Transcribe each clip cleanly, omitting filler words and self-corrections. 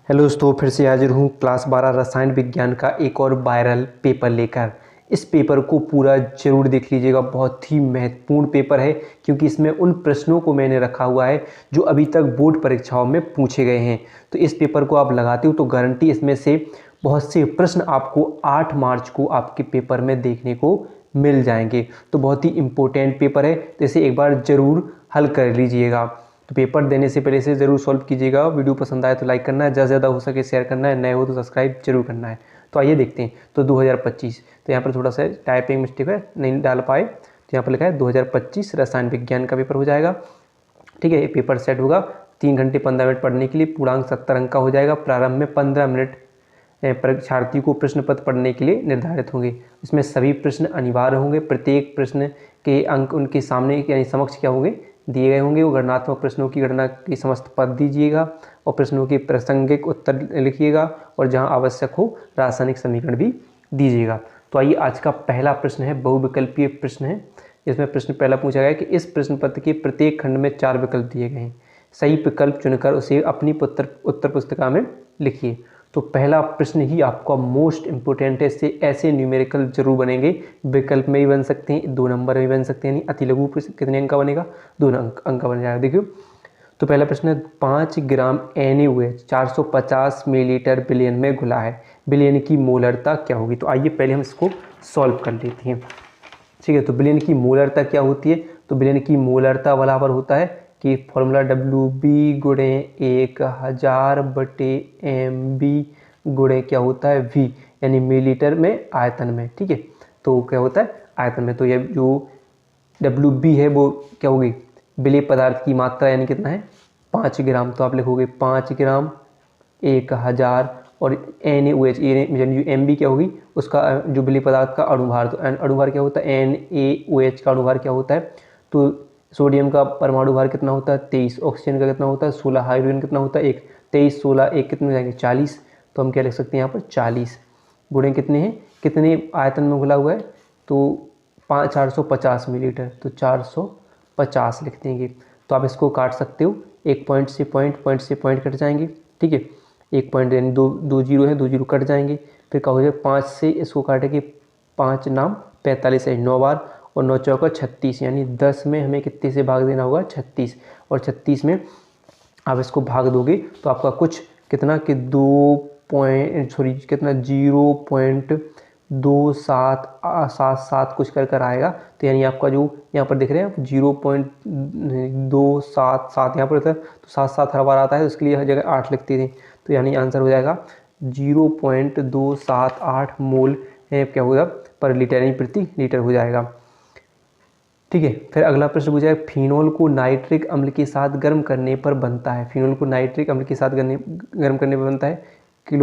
Hello दोस्तों, फिर से हाजिर हूँ क्लास 12 रसायन विज्ञान का एक और वायरल पेपर लेकर। इस पेपर को पूरा जरूर देख लीजिएगा, बहुत ही महत्वपूर्ण पेपर है क्योंकि इसमें उन प्रश्नों को मैंने रखा हुआ है जो अभी तक बोर्ड परीक्षाओं में पूछे गए हैं। तो इस पेपर को आप लगाते हो तो गारंटी इसमें से बहुत से प्रश्न आपको 8 मार्च को आपके पेपर में देखने को मिल जाएंगे। तो बहुत ही इम्पोर्टेंट पेपर है, तो इसे एक बार ज़रूर हल कर लीजिएगा। तो पेपर देने से पहले इसे ज़रूर सॉल्व कीजिएगा। वीडियो पसंद आए तो लाइक करना है, ज़्यादा से ज़्यादा हो सके शेयर करना है, नए हो तो सब्सक्राइब जरूर करना है। तो आइए देखते हैं। तो 2025, तो यहाँ पर थोड़ा सा टाइपिंग मिस्टेक है, नहीं डाल पाए, तो यहाँ पर लिखा है 2025 रसायन विज्ञान का पेपर हो जाएगा। ठीक है, ये पेपर सेट होगा 3 घंटे 15 मिनट पढ़ने के लिए। पूर्णांक 70 अंक का हो जाएगा। प्रारंभ में 15 मिनट परीक्षार्थी को प्रश्न पत्र पढ़ने के लिए निर्धारित होंगे। इसमें सभी प्रश्न अनिवार्य होंगे। प्रत्येक प्रश्न के अंक उनके सामने यानी समक्ष क्या होंगे, दिए गए होंगे। वो गणनात्मक प्रश्नों की गणना की समस्त पद दीजिएगा और प्रश्नों के प्रासंगिक उत्तर लिखिएगा और जहां आवश्यक हो रासायनिक समीकरण भी दीजिएगा। तो आइए, आज का पहला प्रश्न है, बहुविकल्पीय प्रश्न है। इसमें प्रश्न पहला पूछा गया कि इस प्रश्न पत्र के प्रत्येक खंड में 4 विकल्प दिए गए हैं। सही विकल्प चुनकर उसे अपनी उत्तर पुस्तिका में लिखिए। तो पहला प्रश्न ही आपका मोस्ट इंपोर्टेंट है। इससे ऐसे न्यूमेरिकल जरूर बनेंगे, विकल्प में भी बन सकते हैं, 2 नंबर में भी बन सकते हैं। अति लघु प्रश्न कितने अंक का बनेगा, 2 अंक का बन जाएगा। देखियो, तो पहला प्रश्न है 5 ग्राम NaOH 450 मिलीलीटर बिलियन में घुला है, बिलियन की मोलरता क्या होगी। तो आइए पहले हम इसको सॉल्व कर लेते हैं। ठीक है, तो बिलियन की मोलरता क्या होती है। तो बिलियन की मोलरता बराबर होता है कि फॉर्मूला WB गुणे 1000/MB गुणे क्या होता है V, यानी मिलीलीटर में आयतन में। ठीक है, तो क्या होता है आयतन में। तो ये जो WB है वो क्या होगी, विलेय पदार्थ की मात्रा, यानी कितना है 5 ग्राम। तो आप लिखोगे 5 ग्राम 1000 और NaOH यानी जो MB क्या होगी, उसका जो विलेय पदार्थ का अणुभार। तो अणुभार क्या होता है, NaOH का अणुभार क्या होता है। तो सोडियम का परमाणु भार कितना होता है 23, ऑक्सीजन का कितना होता है 16, हाइड्रोजन कितना होता है 1, 23 16 1 कितने हो जाएंगे 40। तो हम क्या लिख सकते हैं यहाँ पर 40 गुणे कितने हैं, कितने आयतन में घुला हुआ है, तो 450 मिलीलीटर, तो 450 लिख देंगे। तो आप इसको काट सकते हो, एक पॉइंट से पॉइंट कट जाएंगे। ठीक है, एक पॉइंट यानी दो जीरो है, 2 जीरो कट जाएंगे। फिर क्या हो जाए 5 से इसको काटेंगे, 5 नाम 45 है 9 बार, और 9 चौका 36, यानी 10 में हमें कितने से भाग देना होगा 36, और 36 में आप इसको भाग दोगे तो आपका कुछ कितना कि 0.27 कुछ कर आएगा। तो यानी आपका जो यहाँ पर दिख रहे हैं 0.277 यहाँ पर था, तो 7 हर बार आता है, तो उसके लिए हर जगह 8 लिखते थे। तो यानी आंसर हो जाएगा 0.278 मोल क्या होगा पर लीटर, यानी प्रति लीटर हो जाएगा। ठीक है, फिर अगला प्रश्न पूछा है फिनोल को नाइट्रिक अम्ल के साथ गर्म करने पर बनता है। फिनोल को नाइट्रिक अम्ल के साथ गर्म करने पर बनता है क्या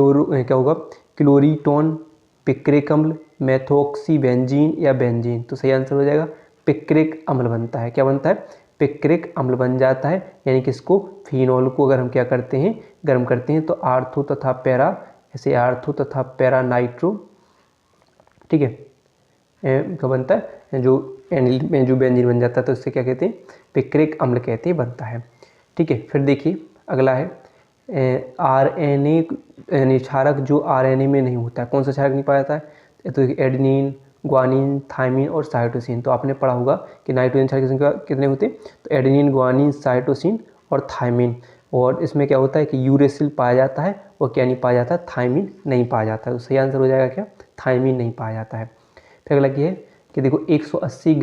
होगा, क्लोरीटोन, पिक्रिक अम्ल, मेथोक्सी बेंजीन या बेंजीन। तो सही आंसर हो जाएगा पिक्रिक अम्ल बनता है। क्या बनता है, पिक्रिक अम्ल बन जाता है। यानी कि इसको फिनोल को अगर हम क्या करते हैं, गर्म करते हैं, तो आर्थो तथा पैरा, ऐसे आर्थो तथा पैरा नाइट्रो, ठीक है, क्या बनता है, जो एनिल में जो बेंजीन बन जाता है, तो इससे क्या कहते हैं, पिक्रिक अम्ल कहते हैं, बनता है। ठीक है, फिर देखिए अगला है RNA यानी क्षारक जो RNA में नहीं होता है। कौन सा क्षारक नहीं पाया जाता है, तो एडेनिन, ग्वानिन, थाइमिन और साइटोसिन। तो आपने पढ़ा होगा कि नाइट्रोजन क्षारक की संख्या कितने होते हैं, तो एडेनिन, ग्वानिन, साइटोसिन और थाइमिन। और इसमें क्या होता है कि यूरेसिल पाया जाता है और क्या नहीं पाया जाता है, थाइमिन नहीं पाया जाता है। तो सही आंसर हो जाएगा क्या, थाइमिन नहीं पाया जाता है। फिर अगला क्या है कि देखो 180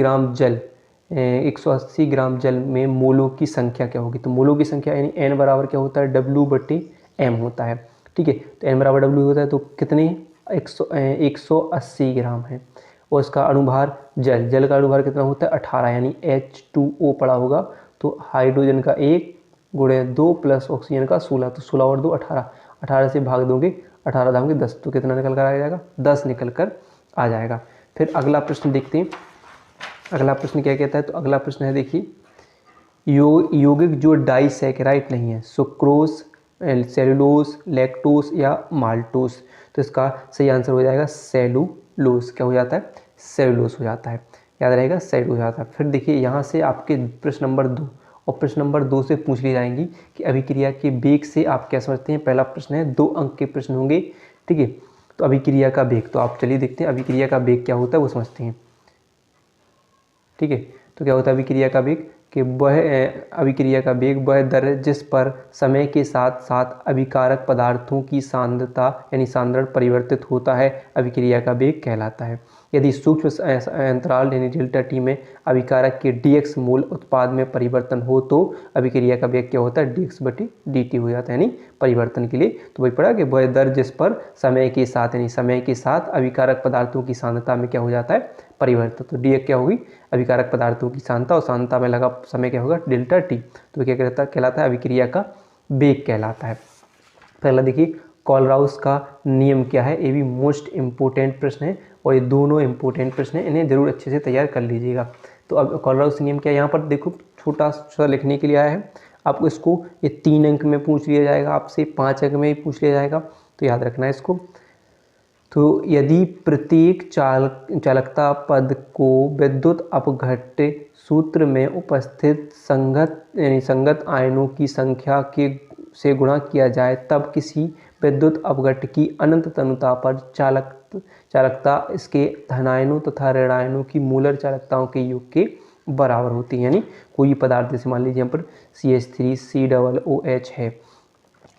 ग्राम जल में मोलों की संख्या क्या होगी। तो मोलों की संख्या यानी n बराबर क्या होता है, W/m होता है। ठीक है, तो n बराबर W होता है, तो कितने 180 ग्राम है। और इसका अणुभार जल का अणुभार कितना होता है 18, यानी H2O पड़ा होगा। तो हाइड्रोजन का 1 गुणे 2 प्लस ऑक्सीजन का 16, तो 16 और 2 18, 18 से भाग दोगे 18 दाओगे 10, तो कितना निकल कर आ जाएगा 10 निकल कर आ जाएगा। फिर अगला प्रश्न देखते हैं, अगला प्रश्न क्या कहता है। तो अगला प्रश्न है देखिए, यौगिक जो डाइसैकेराइड नहीं है, सुक्रोज, सेलुलोज, लैक्टोज या माल्टोज। तो इसका सही आंसर हो जाएगा सेलुलोज। क्या हो जाता है, सेलुलोज हो जाता है, याद रहेगा सेलुलोज हो जाता है। फिर देखिए यहाँ से आपके प्रश्न नंबर 2 और प्रश्न नंबर 2 से पूछ ली जाएंगी कि अभिक्रिया के वेग से आप क्या समझते हैं। पहला प्रश्न है, 2 अंक के प्रश्न होंगे, ठीक है। तो अभिक्रिया का वेग, तो आप चलिए देखते हैं अभिक्रिया का वेग क्या होता है वो समझते हैं, ठीक है। तो क्या होता है अभिक्रिया का वेग कि अभिक्रिया का वेग वह दर है जिस पर समय के साथ साथ अभिकारक पदार्थों की सांद्रता यानी सांद्रण परिवर्तित होता है, अभिक्रिया का वेग कहलाता है। यदि सूक्ष्म अंतराल यानी डेल्टा टी में अभिकारक के dx मूल उत्पाद में परिवर्तन हो तो अभिक्रिया का वेग क्या होता है, dx/dt हो जाता है, यानी परिवर्तन के लिए। तो वही पढ़ा कि वह दर जिस पर समय के साथ यानी समय के साथ अभिकारक पदार्थों की सांद्रता में क्या हो जाता है, परिवर्तन। तो dx क्या होगी, अभिकारक पदार्थों की सांद्रता, और सांद्रता में लगा समय क्या होगा, डेल्टा टी। तो क्या कहलाता है, अभिक्रिया का वेग कहलाता है। पहला देखिए कोलराउस का नियम क्या है, ये भी मोस्ट इम्पोर्टेंट प्रश्न है और ये दोनों इम्पोर्टेंट प्रश्न हैं, इन्हें जरूर अच्छे से तैयार कर लीजिएगा। तो अब कोलराउस नियम क्या है, यहाँ पर देखो छोटा सा लिखने के लिए आया है आपको, इसको ये 3 अंक में पूछ लिया जाएगा आपसे, 5 अंक में ही पूछ लिया जाएगा, तो याद रखना है इसको। तो यदि प्रत्येक चालकता पद को विद्युत अपघट्य सूत्र में उपस्थित संगत आयनों की संख्या से गुणा किया जाए तब किसी विद्युत अपघट्य की अनंत तनुता पर चालकता इसके धनायनों तथा ऋणायनों की मूलर चालकताओं के योग के बराबर होती है। यानी कोई पदार्थ जैसे मान लीजिए यहाँ पर CH3COOH है,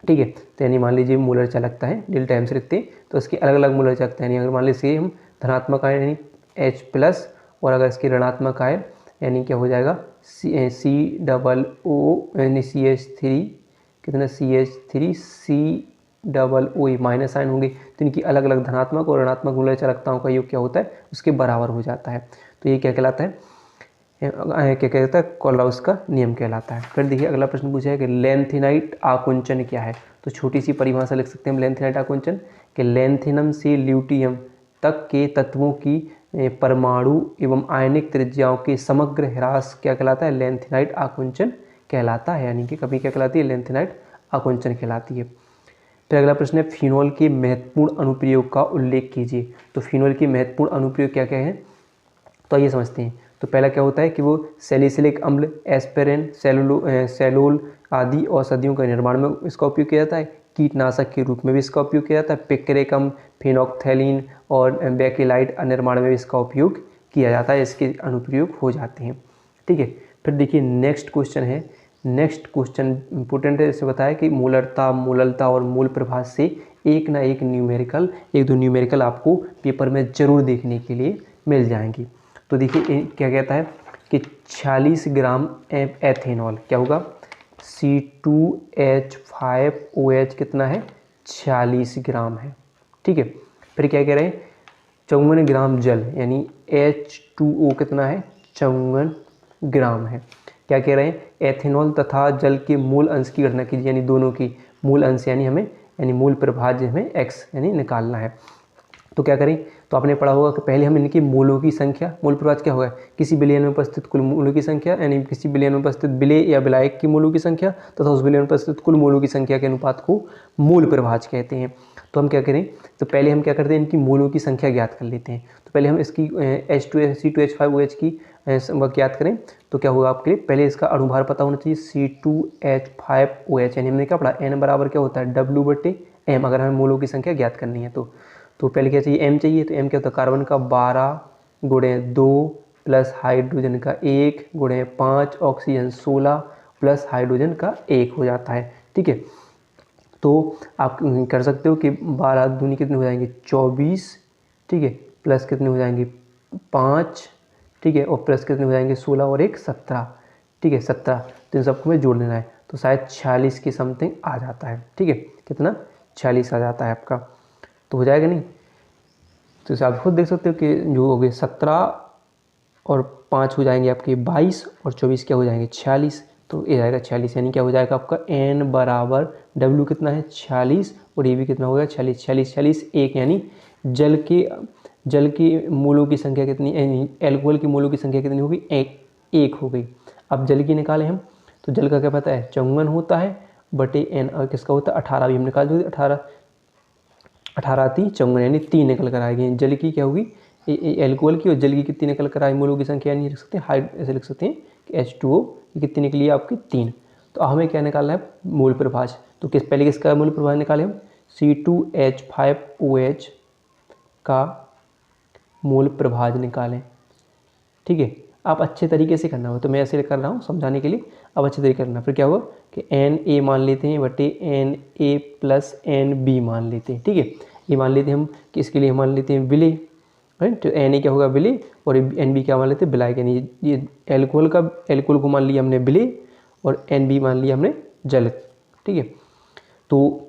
ठीक है। तो यानी मान लीजिए मूलर चालकता है, डेल्टा एम से लिखते हैं, तो इसकी अलग अलग मूलर चालकता है। यानी अगर मान लीजिए हम धनात्मक आयन यानी H+ और अगर इसकी ऋणात्मक आयन यानी क्या हो जाएगा COO यानी CH3 कितना CH3COO माइनस आयन होंगे, तो इनकी अलग अलग धनात्मक और ऋणात्मक मूलर चालकताओं का योग क्या होता है, उसके बराबर हो जाता है। तो ये क्या कहलाता है, क्या कहता है, कोलराउस का नियम कहलाता है। फिर देखिए अगला प्रश्न पूछा है कि लेंथेनाइट आकुंचन क्या है। तो छोटी सी परिभाषा लिख सकते हैं हम लेंथेनाइट आकुंचन कि लेंथेनम से ल्यूटियम तक के तत्वों की परमाणु एवं आयनिक त्रिज्याओं के समग्र ह्रास क्या कहलाता है, लेंथेनाइट आकुंचन कहलाता है। यानी कि कभी क्या कहलाती है, लेंथेनाइट आकुंचन कहलाती है। फिर अगला प्रश्न है फिनोल के महत्वपूर्ण अनुप्रयोग का उल्लेख कीजिए। तो फिनोल के महत्वपूर्ण अनुप्रयोग क्या क्या हैं, तो ये समझते हैं। तो पहला क्या होता है कि वो सैलिसिलिक अम्ल, एस्पिरिन, सेलूल आदि औषधियों के निर्माण में इसका उपयोग किया जाता है। कीटनाशक के रूप में भी इसका उपयोग किया जाता है। पिक्रेक अम्ल, फिनोक्थैलिन और बेकेलाइट निर्माण में भी इसका उपयोग किया जाता है, इसके अनुप्रयोग हो जाते हैं, ठीक है। फिर देखिए नेक्स्ट क्वेश्चन है, नेक्स्ट क्वेश्चन इंपॉर्टेंट है। इसे बताया कि मूलरता, मूललता और मूल प्रभाव से एक ना एक दो न्यूमेरिकल आपको पेपर में जरूर देखने के लिए मिल जाएंगी। तो देखिए क्या कहता है कि 46 ग्राम एथेनॉल क्या होगा, C2H5OH कितना है, 46 ग्राम है, ठीक है। फिर क्या कह रहे हैं 54 ग्राम जल यानी H2O कितना है, 54 ग्राम है। क्या कह रहे हैं, एथेनॉल तथा जल के मूल अंश की गणना कीजिए, यानी दोनों की मूल अंश यानी हमें यानी मूल प्रभाज्य हमें x यानी निकालना है। तो क्या करें, तो आपने पढ़ा होगा कि पहले हम इनकी मूलों की संख्या, मूल प्रभाज्य क्या होगा, किसी विलयन में उपस्थित कुल मूलों की संख्या यानी किसी विलयन में उपस्थित विलेय या विलायक की मूलों की संख्या तथा उस विलयन में उपस्थित कुल मूलों की संख्या के अनुपात को मूल प्रभाज्य कहते हैं। तो हम क्या करें, तो पहले हम क्या करते हैं, इनकी मूलों की संख्या ज्ञात कर लेते हैं। तो पहले हम इसकी C2H5OH की ज्ञात करें तो क्या होगा आपके लिए, पहले इसका अणुभार पता होना चाहिए C2H5OH यानी हमने क्या पढ़ा, N बराबर क्या होता है W/M, अगर हमें मूलों की संख्या ज्ञात करनी है तो पहले क्या चाहिए, M चाहिए। तो M क्या होता है, कार्बन का 12 × 2 प्लस हाइड्रोजन का 1 × 5 ऑक्सीजन 16 प्लस हाइड्रोजन का 1 हो जाता है, ठीक है। तो आप कर सकते हो कि 12 दूनी कितने हो जाएंगे 24, ठीक है, प्लस कितने हो जाएंगे 5, ठीक है, और प्लस कितने हो जाएंगे 16 और 1 17, ठीक है 17। तो इन सबको हमें जोड़ देना है, तो शायद 46 के समथिंग आ जाता है, ठीक है, कितना 46 आ जाता है आपका, तो हो जाएगा नहीं। तो इसे आप खुद देख सकते हो कि जो हो गए 17 और 5 हो जाएंगे आपके 22 और 24 क्या हो जाएंगे 46, तो ये जाएगा 46, यानी क्या हो जाएगा आपका N बराबर W कितना है 46 और ये भी कितना होगा 46, 46 46 1, यानी जल की मूलों की संख्या कितनी, एल्कोहल की मूलों की संख्या कितनी होगी, 1 हो गई। अब जल की निकालें हम, तो जल का क्या पता है 54 होता है बटे N, और किसका होता है 18 भी हम निकाल दोगे, 18 × 54 यानी 3 निकल कर आएगी। जल की क्या होगी एल्कोहल की, और जल की कितनी निकल कर आई मूलों की संख्या, यानी लिख सकते हैं ऐसे लिख सकते हैं H2O ये कितनी निकली है आपकी 3। तो हमें क्या निकालना है मूल प्रभाज। तो पहले किसका मूल प्रभाज निकालें हम C2H5OH का मूल प्रभाज निकालें। ठीक है, आप अच्छे तरीके से करना हो, तो मैं ऐसे कर रहा हूँ समझाने के लिए, अब अच्छे तरीके करना। फिर क्या हुआ कि Na मान लेते हैं बटे Na प्लस Nb मान लेते हैं। ठीक है, ये मान लेते हैं हम कि इसके लिए हम मान लेते हैं विलय, राइट। तो Na क्या होगा विलय और Nb क्या मान लेते हैं विलायक, यानी ये एल्कोहल को मान लिया हमने विलय और Nb मान लिया हमने जल। ठीक है, तो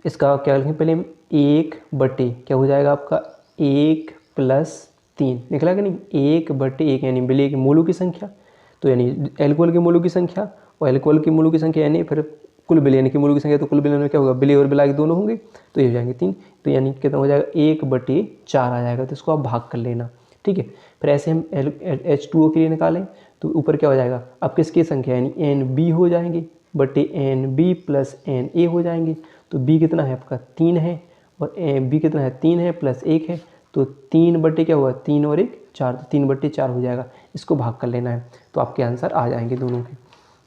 इसका क्या लिखें पहले हम 1 बटे क्या हो जाएगा आपका 1 प्लस 3 निकला कि नहीं, 1 बटे 1 यानी विलय के मोलों की संख्या, तो यानी एल्कोहल के मोलों की संख्या और एल्कोहल की मोलों की संख्या यानी फिर कुल विलयन की मोलों की संख्या, तो कुल विलयन में क्या होगा विलय और विलायक दोनों होंगे, तो ये हो जाएंगे 3। तो यानी कितना हो जाएगा 1 बटे 4 आ जाएगा, तो इसको आप भाग कर लेना। ठीक है, फिर ऐसे हम H2O के लिए निकालें तो ऊपर क्या हो जाएगा अब किसकी संख्या यानी Nb हो जाएंगे बटे Nb प्लस Na हो जाएंगे। तो B कितना है आपका 3 है और B कितना है 3 है प्लस 1 है, तो 3 बटे क्या हुआ 3 और 1 4, तो 3 बटे 4 हो जाएगा। इसको भाग कर लेना है तो आपके आंसर आ जाएंगे दोनों के।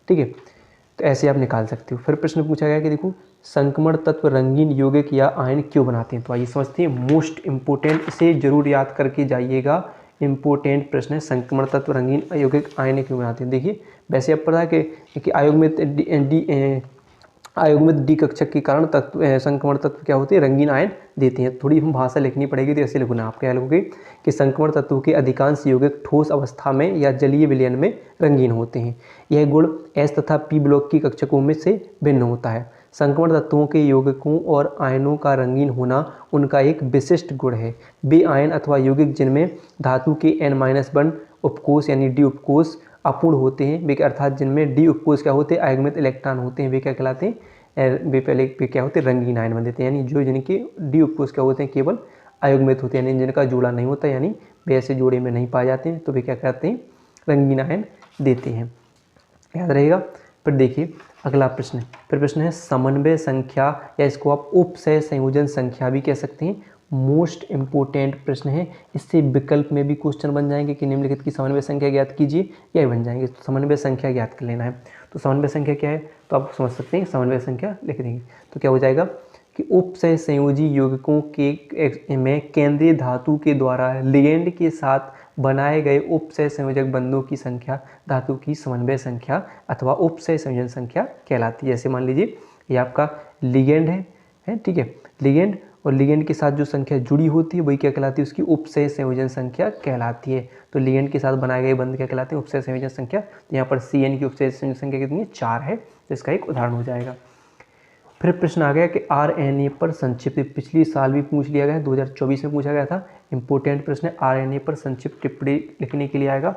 ठीक है, तो ऐसे आप निकाल सकते हो। फिर प्रश्न पूछा गया कि देखो संक्रमण तत्व रंगीन यौगिक या आयन क्यों बनाते हैं। तो आइए समझते हैं, मोस्ट इंपोर्टेंट, इसे जरूर याद करके जाइएगा, इंपोर्टेंट प्रश्न है। संक्रमण तत्व रंगीन यौगिक आयन क्यों बनाते हैं। देखिए वैसे अब पता है कि आयुग्मित डी कक्षक के कारण तत्व संक्रमण तत्व क्या होते हैं रंगीन आयन देते हैं। थोड़ी हम भाषा लिखनी पड़ेगी, तो ऐसे लिखना आप क्या लिखोगे कि संक्रमण तत्वों के अधिकांश यौगिक ठोस अवस्था में या जलीय विलयन में रंगीन होते हैं। यह गुण एस तथा पी ब्लॉक की कक्षकों में से भिन्न होता है। संक्रमण तत्वों के यौगिकों और आयनों का रंगीन होना उनका एक विशिष्ट गुण है। वे आयन अथवा यौगिक जिनमें धातु के N-1 उपकोष यानी डी उपकोष अपूर्ण होते हैं, वे अर्थात जिनमें डी उपकोष क्या होते हैं अयुग्मित इलेक्ट्रॉन होते हैं, वे क्या कहलाते हैं वे क्या होते हैं रंगीन आयन बन देते हैं। यानी जो जिनके डी उपकोष क्या होते हैं केवल अयुग्मित होते हैं, यानी जिनका जोड़ा नहीं होता, यानी वे ऐसे जोड़े में नहीं पाए जाते हैं, तो वे क्या कहते हैं रंगीन आयन देते हैं। याद रहेगा। फिर देखिए अगला प्रश्न है, फिर प्रश्न है समन्वय संख्या, या इसको आप उपसय संयोजन संख्या भी कह सकते हैं। मोस्ट इंपोर्टेंट प्रश्न है, इससे विकल्प में भी क्वेश्चन बन जाएंगे कि निम्नलिखित की समन्वय संख्या ज्ञात कीजिए, या बन जाएंगे। तो समन्वय संख्या ज्ञात कर लेना है। तो समन्वय संख्या क्या है, तो आप समझ सकते हैं समन्वय संख्या लिख देंगे तो क्या हो जाएगा कि उपसय संयोजी यौगिकों के में केंद्रीय धातु के द्वारा लिगेंड के साथ बनाए गए उपसय संयोजक बंधों की संख्या धातु की समन्वय संख्या अथवा उपसय संयोजन संख्या कहलाती है। जैसे मान लीजिए ये आपका लिगेंड है ठीक है, लिगेंड और लिगेंड के साथ जो संख्या जुड़ी होती है वही क्या कहलाती है उसकी उपसय संयोजन संख्या कहलाती है। तो लिगेंड के साथ बनाए गए बंध क्या कहलाते हैं उपसय संयोजन संख्या। तो यहाँ पर CN की उपसय संयोजन संख्या कितनी है 4 है, तो इसका एक उदाहरण हो जाएगा। फिर प्रश्न आ गया कि RNA पर संक्षिप्त, पिछली साल भी पूछ लिया गया है, 2024 में पूछा गया था। इंपोर्टेंट प्रश्न है, RNA पर संक्षिप्त टिप्पणी लिखने के लिए आएगा।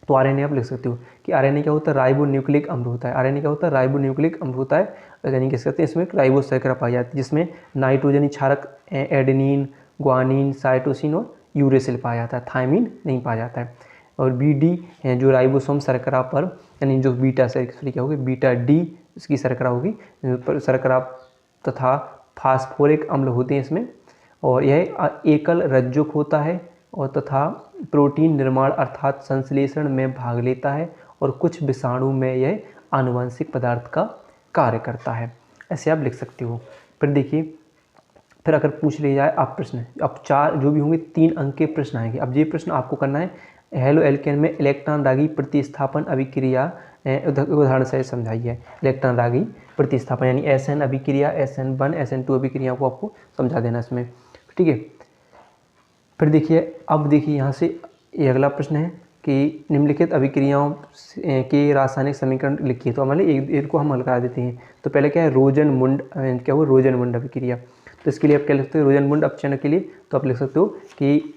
तो RNA आप लिख सकते हो कि RNA क्या होता है राइबो न्यूक्लिक अम्ल होता है। RNA क्या होता है राइबो न्यूक्लिक अम्ल होता है, यानी कह सकते हैं इसमें राइबो शर्करा पाई जाती है जिसमें नाइट्रोजनी क्षारक एडेनिन, ग्वानिन, साइटोसिन और यूरेसिल पाया जाता है, थायमिन नहीं पाया जाता है। और BD जो राइबोसोम शर्करा पर यानी जो बीटा सॉरी क्या होगी बीटा D इसकी शर्करा होगी, शर्करा तथा फास्फोरिक अम्ल होते हैं इसमें। और यह एकल रज्जुक होता है और तथा प्रोटीन निर्माण अर्थात संश्लेषण में भाग लेता है और कुछ विषाणु में यह आनुवंशिक पदार्थ का कार्य करता है। ऐसे आप लिख सकते हो। फिर देखिए, फिर अगर पूछ लिया जाए आप प्रश्न, अब 4 जो भी होंगे 3 अंक के प्रश्न आएंगे। अब ये प्रश्न आपको करना है हेलो एल्केन में इलेक्ट्रॉन रागी प्रतिस्थापन अभिक्रिया उदाहरण से समझाइए। इलेक्ट्रॉन रागी प्रतिस्थापन यानी SN अभिक्रिया, SN1 SN2 अभिक्रिया को आपको समझा देना इसमें, ठीक है। फिर देखिए, अब देखिए यहाँ से ये अगला प्रश्न है कि निम्नलिखित अभिक्रियाओं के रासायनिक समीकरण लिखिए। तो हमारे एक को हम हल करा देते हैं। तो पहले क्या है रोजनमुंड, क्या हुआ रोजनमुंड अभिक्रिया। तो इसके लिए आप क्या लिख सकते हो रोजनमुंड अपचयन के लिए, तो आप लिख सकते हो कि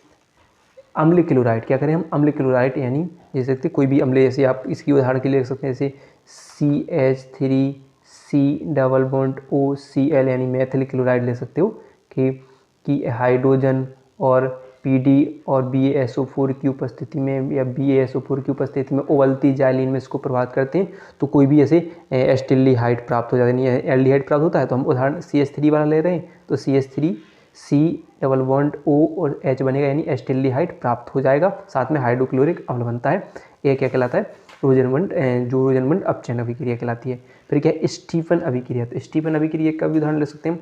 अम्ल क्लोराइड, क्या करें हम अम्ल क्लोराइड यानी जैसे कोई भी अम्ल, जैसे आप इसकी उदाहरण के लिए लिख सकते हैं जैसे CH3C+OCl यानी मेथिल क्लोराइड ले सकते हो कि हाइड्रोजन और PD और BaSO4 की उपस्थिति में या BaSO4 की उपस्थिति में उबलती जाइलिन में इसको प्रभावित करते हैं तो कोई भी ऐसे एस्टिल्डिहाइड प्राप्त हो जाता है, नहीं एल्डिहाइड प्राप्त होता है। तो हम उदाहरण CH3 वाला ले रहे हैं, तो CH3 C+O और H बनेगा यानी एस्टिल्डिहाइड प्राप्त हो जाएगा, साथ में हाइड्रोक्लोरिक अम्ल बनता है। यह क्या कहलाता है रोजनमंड जो रोजनमंड अपचयन अभिक्रिया कहलाती है। फिर क्या है स्टीफन अभिक्रिया। तो स्टीफन अभिक्रिया का भी उदाहरण ले सकते हैं,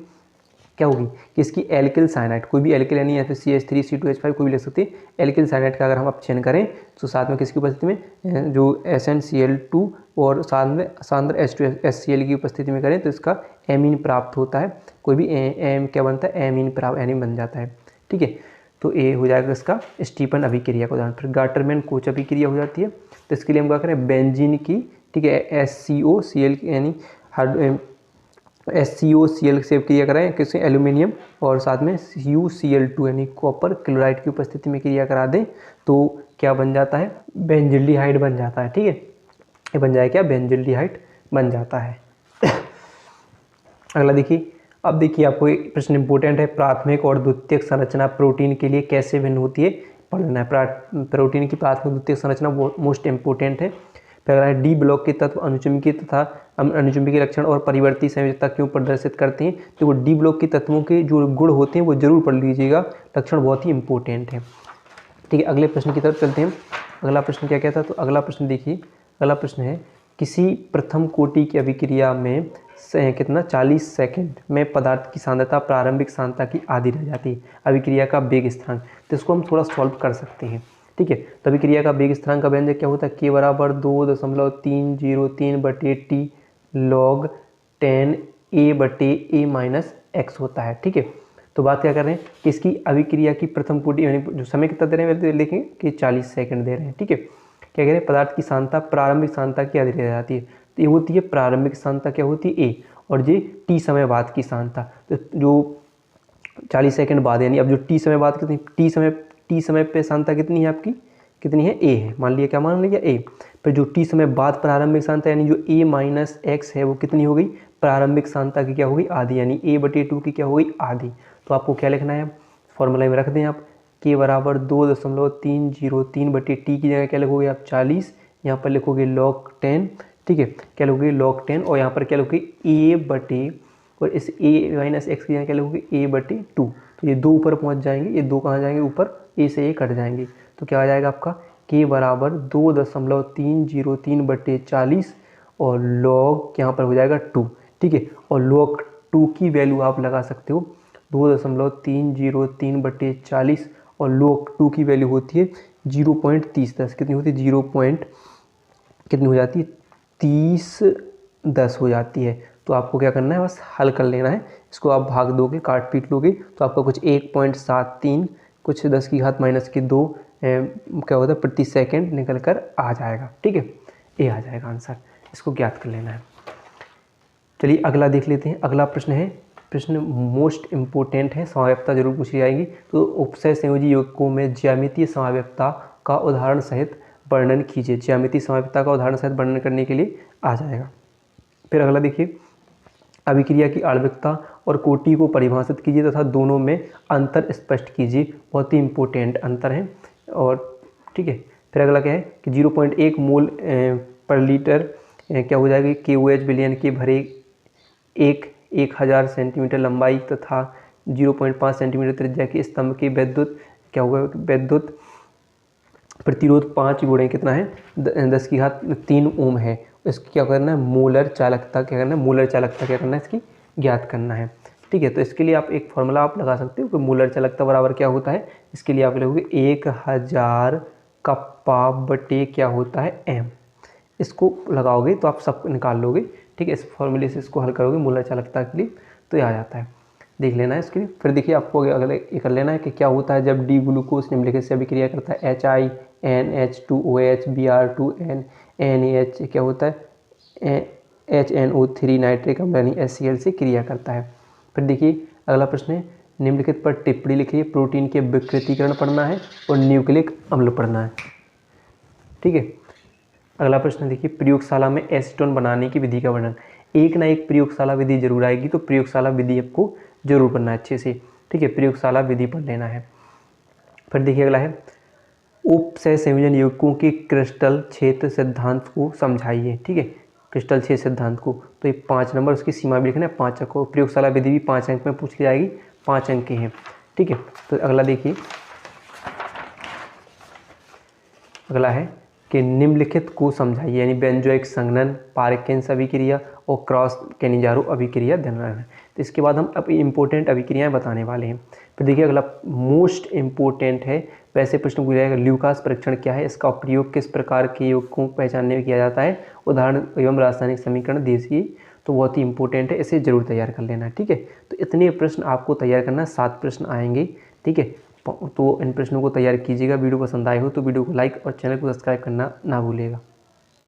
क्या होगी कि इसकी एल्किल साइनाइड, कोई भी एल्किल यानी या फिर CH3 C2H5 कोई भी ले सकते हैं। एल्किल साइनाइड का अगर हम अपचयन करें तो साथ में किसकी उपस्थिति में जो SnCl2 और साथ में सांद्र H2HCl की उपस्थिति में करें तो इसका एमीन प्राप्त होता है। कोई भी एम क्या बनता है एमीन प्राप्त एमीन बन जाता है। ठीक है, तो ये हो जाएगा इसका स्टीफन अभिक्रिया का उदाहरण। फिर गाटरमैन कोच अभिक्रिया हो जाती है। तो इसके लिए हम क्या करें बेंजीन की, ठीक है, SCOCl यानी SCOCl से क्रिया कराएं किससे एल्यूमिनियम और साथ में UCl2 यानी कॉपर क्लोराइड की उपस्थिति में क्रिया करा दें तो क्या बन जाता है बेंजिल्डिहाइड बन जाता है। ठीक है, ये बन जाएगा क्या बेंजिल्डिहाइड बन जाता है। अगला देखिए, अब देखिए आपको एक प्रश्न इंपॉर्टेंट है, प्राथमिक और द्वितीयक संरचना प्रोटीन के लिए कैसे भिन्न होती है पढ़ना है। प्रोटीन की प्राथमिक द्वितीयक संरचना मोस्ट इंपॉर्टेंट है। फिर अगला है डी ब्लॉक के तत्व अनुचुंबकीय तथा अनुचुंबकीय लक्षण और परिवर्ती संयोजकता क्यों प्रदर्शित करते हैं। तो वो डी ब्लॉक के तत्वों के जो गुण होते हैं वो जरूर पढ़ लीजिएगा, लक्षण बहुत ही इंपॉर्टेंट है। ठीक है, अगले प्रश्न की तरफ चलते हैं। अगला प्रश्न क्या कहता है, तो अगला प्रश्न देखिए, अगला प्रश्न है किसी प्रथम कोटि की अभिक्रिया में कितना 40 सेकंड में पदार्थ की सांद्रता प्रारंभिक सांद्रता की आधी रह जाती है। अभिक्रिया का वेग स्थिरांक, तो इसको हम थोड़ा सॉल्व कर सकते हैं। ठीक है, तो अभिक्रिया का वेग स्थिरांक का व्यंजक क्या होता है K बराबर 2.303/T log 10 A/A - x होता है। ठीक है, तो बात क्या कर रहे हैं कि इसकी अभिक्रिया की प्रथम कोटि यानी जो समय कितना दे रहे हैं लिखेंगे कि 40 सेकंड दे रहे हैं। ठीक है, क्या कह रहे हैं पदार्थ की सांद्रता प्रारंभिक सांद्रता की आधी रह जाती है। तो ये होती है प्रारंभिक सांद्रता क्या होती है A, और ये T समय बाद की सांद्रता। तो जो 40 सेकंड बाद यानी अब जो T समय बाद कितनी T समय पे सांद्रता कितनी है आपकी, कितनी है A है, मान लिया क्या मान लिया A। फिर जो T समय बाद प्रारंभिक सांद्रता यानी जो A - x है वो कितनी हो गई प्रारंभिक सांद्रता की क्या हो गई आधी, यानी A/2 की क्या हो गई आधी। तो आपको क्या लिखना है फॉर्मूला में रख दें आप K बराबर 2.303/T की जगह क्या लिखोगे आप 40, यहाँ पर लिखोगे log 10। ठीक है, क्या लिखोगे log 10 और यहाँ पर क्या लिखोगे A/, और इस A - x की जगह क्या लिखोगे A/2। तो ये दो ऊपर पहुँच जाएंगे, ये दो कहाँ जाएंगे ऊपर, A से ये कट जाएंगे। तो क्या आ जाएगा आपका K बराबर 2.303/40 और log यहाँ पर हो जाएगा 2। ठीक है, और log 2 की वैल्यू आप लगा सकते हो 2.303/40 और log 2 की वैल्यू होती है 0.3010, कितनी होती है कितनी हो जाती है 3010 हो जाती है। तो आपको क्या करना है बस हल कर लेना है, इसको आप भाग दोगे काट पीट लोगे तो आपका कुछ 1.73 कुछ 10⁻⁻2 क्या होता है प्रति सेकंड निकल कर आ जाएगा। ठीक है, ये आ जाएगा आंसर, इसको ज्ञात कर लेना है। चलिए अगला देख लेते हैं। अगला प्रश्न है, प्रश्न मोस्ट इम्पोर्टेंट है, समव्यवता जरूर पूछी जाएगी। तो उपसय संयोजी यौगिकों में ज्यामितीय समव्यवता का उदाहरण सहित वर्णन कीजिए। ज्यामितीय समव्यवता का उदाहरण सहित वर्णन करने के लिए आ जाएगा। फिर अगला देखिए, अभिक्रिया की आणविकता और कोटि को परिभाषित कीजिए तथा दोनों में अंतर स्पष्ट कीजिए। बहुत ही इंपॉर्टेंट अंतर है। और ठीक है, फिर अगला क्या है कि 0.1 मोल पर लीटर क्या हो जाएगी KOH बिलियन के भरे 1000 सेंटीमीटर लंबाई तथा 0.5 सेंटीमीटर त्रिज्या के स्तंभ के विद्युत क्या होगा विद्युत प्रतिरोध 5 गुणे कितना है 10⁻³ ओम है। इसकी क्या करना है मोलर चालकता क्या करना है मोलर चालकता क्या करना है इसकी ज्ञात करना है। ठीक है, तो इसके लिए आप एक फॉर्मूला आप लगा सकते हो कि मोलर चालकता बराबर क्या होता है। इसके लिए आप लिखोगे 1000 कप्पा बटे क्या होता है m। इसको लगाओगे तो आप सब निकाल लोगे। ठीक है, इस फॉर्मूले से इसको हल करोगे मोलर चालकता के लिए तो ये आ जाता है, देख लेना है इसके लिए। फिर देखिए आपको अगले ये कर लेना है कि क्या होता है जब डी ग्लूकोज निम्नलिखित से अभिक्रिया करता है HiNH2OH Br2 NaH क्या होता है HNO3 नाइट्रिक अम्ल यानी HCl से क्रिया करता है। फिर देखिए अगला प्रश्न है, निम्नलिखित पर टिप्पणी लिखिए। प्रोटीन के विकृतीकरण पढ़ना है और न्यूक्लिक अम्ल पढ़ना है। ठीक है, अगला प्रश्न देखिए, प्रयोगशाला में एसीटोन बनाने की विधि का वर्णन। एक ना एक प्रयोगशाला विधि जरूर आएगी, तो प्रयोगशाला विधि आपको जरूर पढ़ना है अच्छे से। ठीक है, प्रयोगशाला विधि पढ़ लेना है। फिर देखिए अगला है, उपसय संयोजन यौगिकों के क्रिस्टल क्षेत्र सिद्धांत को समझाइए। ठीक है, क्रिस्टल क्षेत्र सिद्धांत को, तो ये 5 नंबर उसकी सीमा भी लिखना है 5 अंक को। प्रयोगशाला विधि भी 5 अंक में पूछ ली जाएगी, 5 अंक के हैं। ठीक है, तो अगला देखिए, अगला है के निम्नलिखित को समझाइए, यानी बेंजोइक संघनन, पार्किंस अभिक्रिया और क्रॉस कैनिजारो अभिक्रिया ध्यान रखना है। तो इसके बाद हम अब इम्पोर्टेंट अभिक्रियाएं बताने वाले हैं। फिर देखिए अगला मोस्ट इम्पोर्टेंट है, वैसे प्रश्न पूछा जाएगा ल्यूकास परीक्षण क्या है, इसका प्रयोग किस प्रकार के योग को पहचानने में किया जाता है, उदाहरण एवं रासायनिक समीकरण देशी। तो बहुत ही इंपॉर्टेंट है, इसे जरूर तैयार कर लेना, ठीक है। तो इतने प्रश्न आपको तैयार करना, 7 प्रश्न आएंगे, ठीक है। तो इन प्रश्नों को तैयार कीजिएगा। वीडियो पसंद आए हो तो वीडियो को लाइक और चैनल को सब्सक्राइब करना ना भूलिएगा।